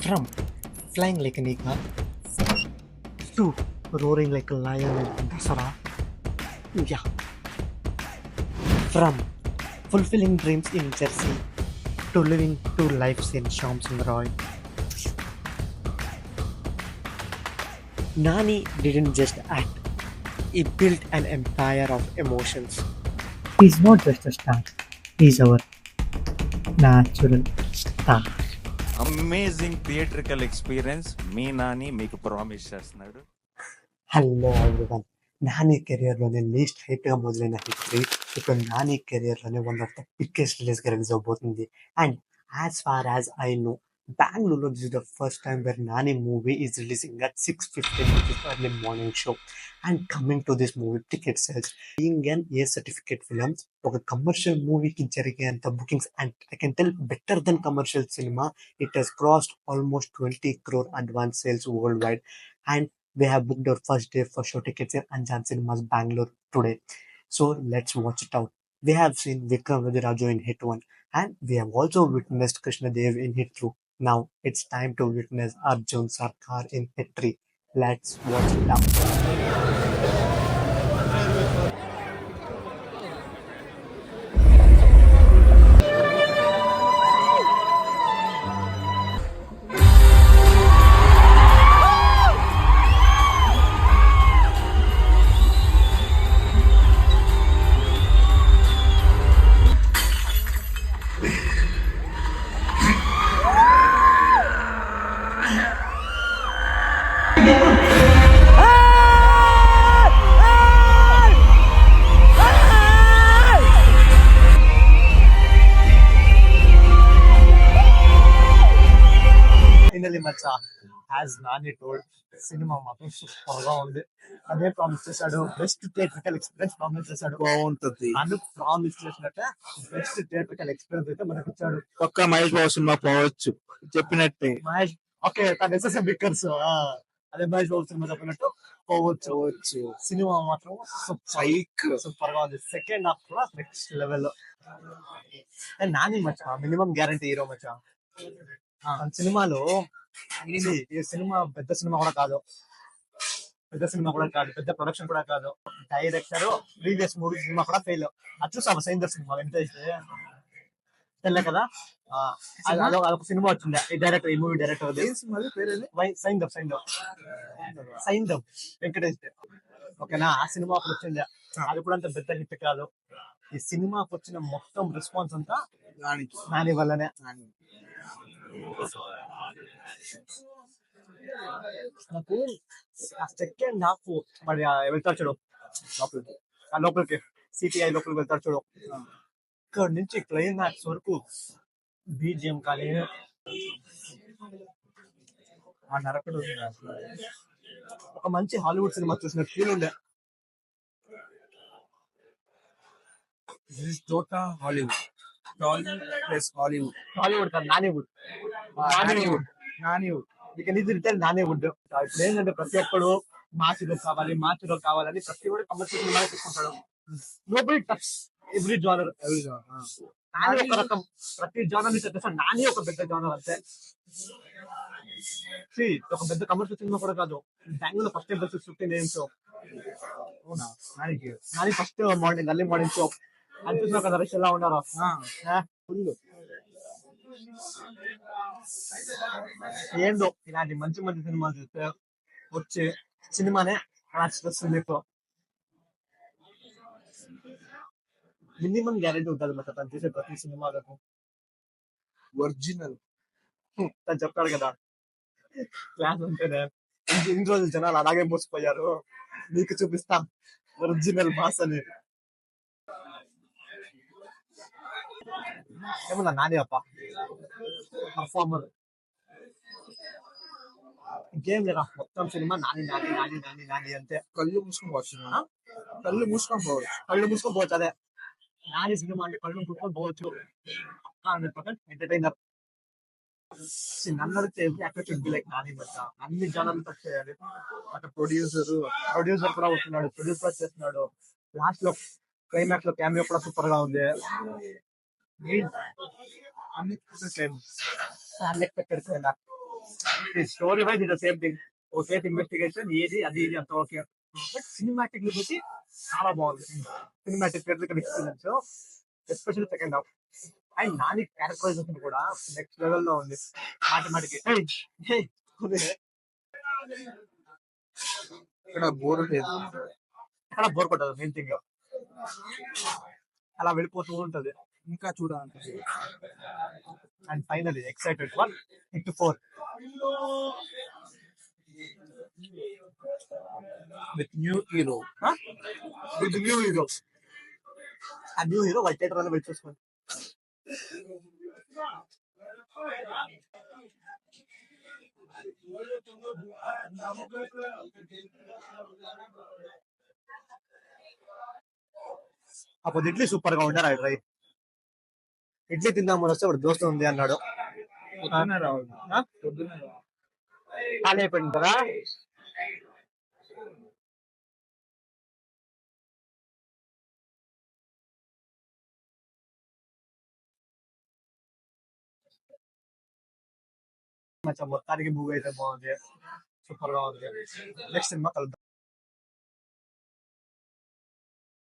From flying like an eagle to roaring like a lion in Dasara. Yeah. From fulfilling dreams in Jersey to living two lives in Shams and Roy. Nani didn't just act, he built an empire of emotions. He's not just a star, he's our natural star. Amazing theatrical experience మీ నాని మీకు promise చేస్తున్నాడు. Hello everyone. Nani కెరియర్లోనే least హైట్గా మొదలైన history ఇప్పుడు నాని కెరియర్లోనే one of the biggest రిలీజ్గా release అవబోతుంది. And as far as I know, బెంగళూరులో this is the first time where Nani movie is releasing at 6:15 which is early morning show. And coming to this movie ticket sales being an A certificate film, ఒక commercial మూవీకి జరిగేంత bookings, and I can tell better than commercial cinema. It has crossed almost 20 crore advance sales worldwide. And we have booked our first day for show tickets in Anjan Cinemas, Bangalore today. So let's watch it out. We have seen Vikram Vadiraju in Hit 1 and we have also witnessed Krishna Dev in Hit 2. Now it's time to witness Arjun Sarkar in Hit 3. Let's watch it out. Finally Maccha, as Nani told, cinema మాత్రం super గా ఉంది. అదే promise చేశాడు, best theatrical experience promise చేశాడు. బాగుంటది. అను promise చేసినట్టే best theatrical experience అయితే మనకు ఇచ్చాడు. ఒక్క మహేష్ బాబు సినిమా పోవచ్చు చెప్పినట్టే. మహేష్ ఓకే, తన ఎస్ఎస్ఎం బిక్కర్స్ అదే మహేష్ బాబు సినిమా చెప్పినట్టు పోవచ్చు. సినిమా మాత్రం సూపర్ గా ఉంది. సెకండ్ హాఫ్ కూడా నెక్స్ట్ లెవెల్. నాని మచ్చా మినిమం గ్యారంటీ హీరో మచ్చా. సినిమాలో ఈ సినిమా పెద్ద సినిమా కూడా కాదు, పెద్ద ప్రొడక్షన్ కూడా కాదు. డైరెక్టర్ ప్రీవియస్ మూవీ సినిమా కూడా ఫెయిల్. అది చూసాము సైందర్ సినిమా వెంకటేష్ తెల్లే కదా, అదొక సినిమా వచ్చింది. ఈ డైరెక్టర్, ఈ మూవీ డైరెక్టర్ సైందవ్ వెంకటేష్. ఓకేనా, ఆ సినిమా ఒకటి వచ్చింది, అది కూడా అంత పెద్ద హిట్ కాదు. ఈ సినిమాకి వచ్చిన మొత్తం రెస్పాన్స్ అంతా నాని వల్లనే. నాకు ఆ సెకండ్ హాఫ్ మరి వెళ్తాడు చూడు లోపలికి, సిటిఐ లోపలికి వెళ్తాడు చూడు, ఇక్కడ నుంచి క్లైమాక్స్ వరకు బీజిఎం కానీ ఆ నరకడు ఒక మంచి హాలీవుడ్ సినిమా చూసినట్టు ఫీల్ ఉండే. హాలీవుడ్ కాదు, నానీవుడ్. నానీవుడ్ ఇప్పుడు ఏంటంటే ప్రతి ఒక్కడు మాచిలో కావాలని ప్రతి ఒక్కడు కమర్షియల్ సినిమా తీసుకుంటాడు. Nobody touch every genre. Nani ఒక రకం, ప్రతి జానర్ నుంచి వచ్చేసా నాని ఒక పెద్ద జానర్ అంతే. ఒక పెద్ద కమర్షియల్ సినిమా కూడా కాదు. Bengaluru first time 15 AM show Nani first morning early morning show అని చూసినా కదా, రష్ ఎలా ఉన్నారో ఫుల్. ఏందో ఇలాంటి మంచి మంచి సినిమాలు చూస్తే వచ్చే సినిమానే వస్తుంది. మినిమం గ్యారెంటీ ఉంటుంది మరి తను చేసే ప్రతి సినిమాలకు. ఒరిజినల్ తను చెప్తాడు కదా, క్లాస్ ఉంటేనే ఇన్ని రోజులు జనాలు అలాగే మోసిపోయారు, మీకు చూపిస్తాం ఒరిజినల్ మాస్ అని. ఏమన్నా నాని అప్ప పర్ఫార్మర్, ఇంకేం లేదా, మొత్తం సినిమా నాని నాని నాని నాని నాని అంతే. కళ్ళు మూసుకొని పోవచ్చు. అదే నాని సినిమా అంటే కళ్ళు మూసుకొని పోవచ్చు. 100% ఎంటర్టైనర్. నన్ను అడిగితే actor should be like Nani. But అన్ని జనాలు టచ్ చేయాలి. అక్కడ ప్రొడ్యూసర్ కూడా వస్తున్నాడు, ప్రొడ్యూస్ కూడా చేస్తున్నాడు. లాస్ట్ లో క్లైమాక్స్ లో క్యామియో కూడా సూపర్ గా ఉంది. Unexpected story wise it same thing. Okay, investigation ఏది అది ఇది అంత ఓకే. బట్ సినిమాటిక్ వచ్చి చాలా బాగుంది. Cinematic experience, especially second half. And Nani characterization కూడా నెక్స్ట్ లెవెల్ లో ఉంది. మాటిమాటికి ఇక్కడ బోర్ లేదు. చాలా బోర్ కొట్టదు. మెయిన్ థింగ్ అలా వెళ్ళిపోతూ ఉంటది. ఇంకా చూడాలి. And finally excited for hit 4 with new hero. With new hero. ఆ న్యూ హీరో వాళ్ళ థియేటర్ లో వెయిట్ చేసుకోండి. అప్పుడు ఇడ్లీ సూపర్ గా ఉండాలి. ట్రై ఇడ్లీ తిందామని వస్తే వాడు దోస్తు ఉంది అన్నాడు. పొద్దున్నే రావాలి. పొద్దున్నే రావాలి. ఖాళీ అయిపోయింది కదా. మొత్తానికి మూవీ అయితే బాగుంది, సూపర్ గా ఉంది. నెక్స్ట్ సినిమా కలుద్దాం.